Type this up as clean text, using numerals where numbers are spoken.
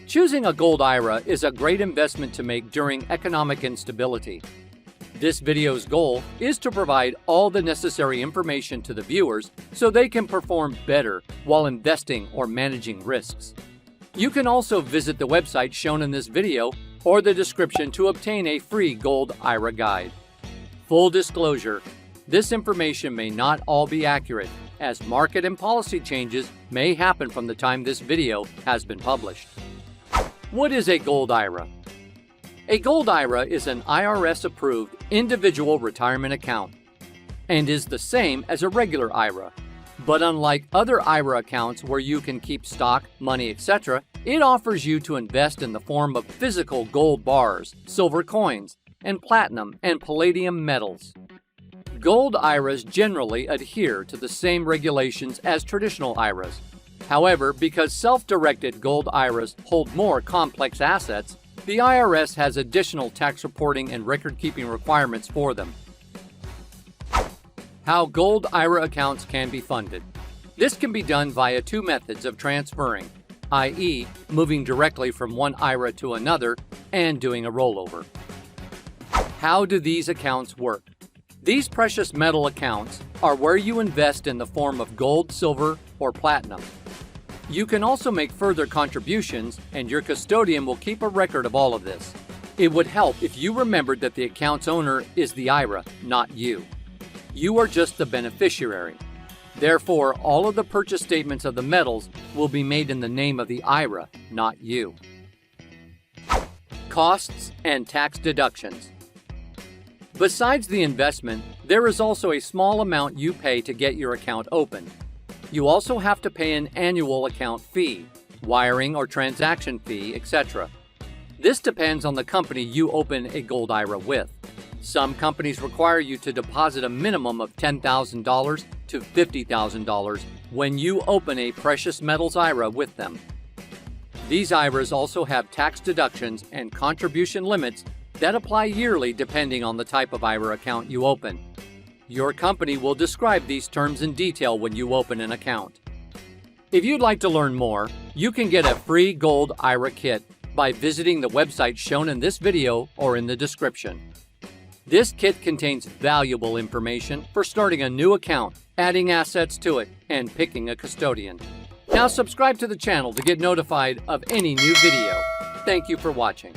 Choosing a Gold IRA is a great investment to make during economic instability. This video's goal is to provide all the necessary information to the viewers so they can perform better while investing or managing risks. You can also visit the website shown in this video or the description to obtain a free Gold IRA guide. Full disclosure, this information may not all be accurate, as market and policy changes may happen from the time this video has been published. What is a Gold IRA? A Gold IRA is an IRS-approved individual retirement account and is the same as a regular IRA. But unlike other IRA accounts where you can keep stock, money, etc., it offers you to invest in the form of physical gold bars, silver coins, and platinum and palladium metals. Gold IRAs generally adhere to the same regulations as traditional IRAs. However, because self-directed Gold IRAs hold more complex assets, the IRS has additional tax reporting and record-keeping requirements for them. How Gold IRA accounts can be funded. This can be done via two methods of transferring, i.e., moving directly from one IRA to another and doing a rollover. How do these accounts work? These precious metal accounts are where you invest in the form of gold, silver, or platinum. You can also make further contributions, and your custodian will keep a record of all of this. It would help if you remembered that the account's owner is the IRA, not you. You are just the beneficiary. Therefore, all of the purchase statements of the metals will be made in the name of the IRA, not you. Costs and tax deductions. Besides the investment, there is also a small amount you pay to get your account open. You also have to pay an annual account fee, wiring or transaction fee, etc. This depends on the company you open a Gold IRA with. Some companies require you to deposit a minimum of $10,000 to $50,000 when you open a precious metals IRA with them. These IRAs also have tax deductions and contribution limits that apply yearly depending on the type of IRA account you open. Your company will describe these terms in detail when you open an account. If you'd like to learn more, you can get a free Gold IRA kit by visiting the website shown in this video or in the description. This kit contains valuable information for starting a new account, adding assets to it, and picking a custodian. Now subscribe to the channel to get notified of any new video. Thank you for watching.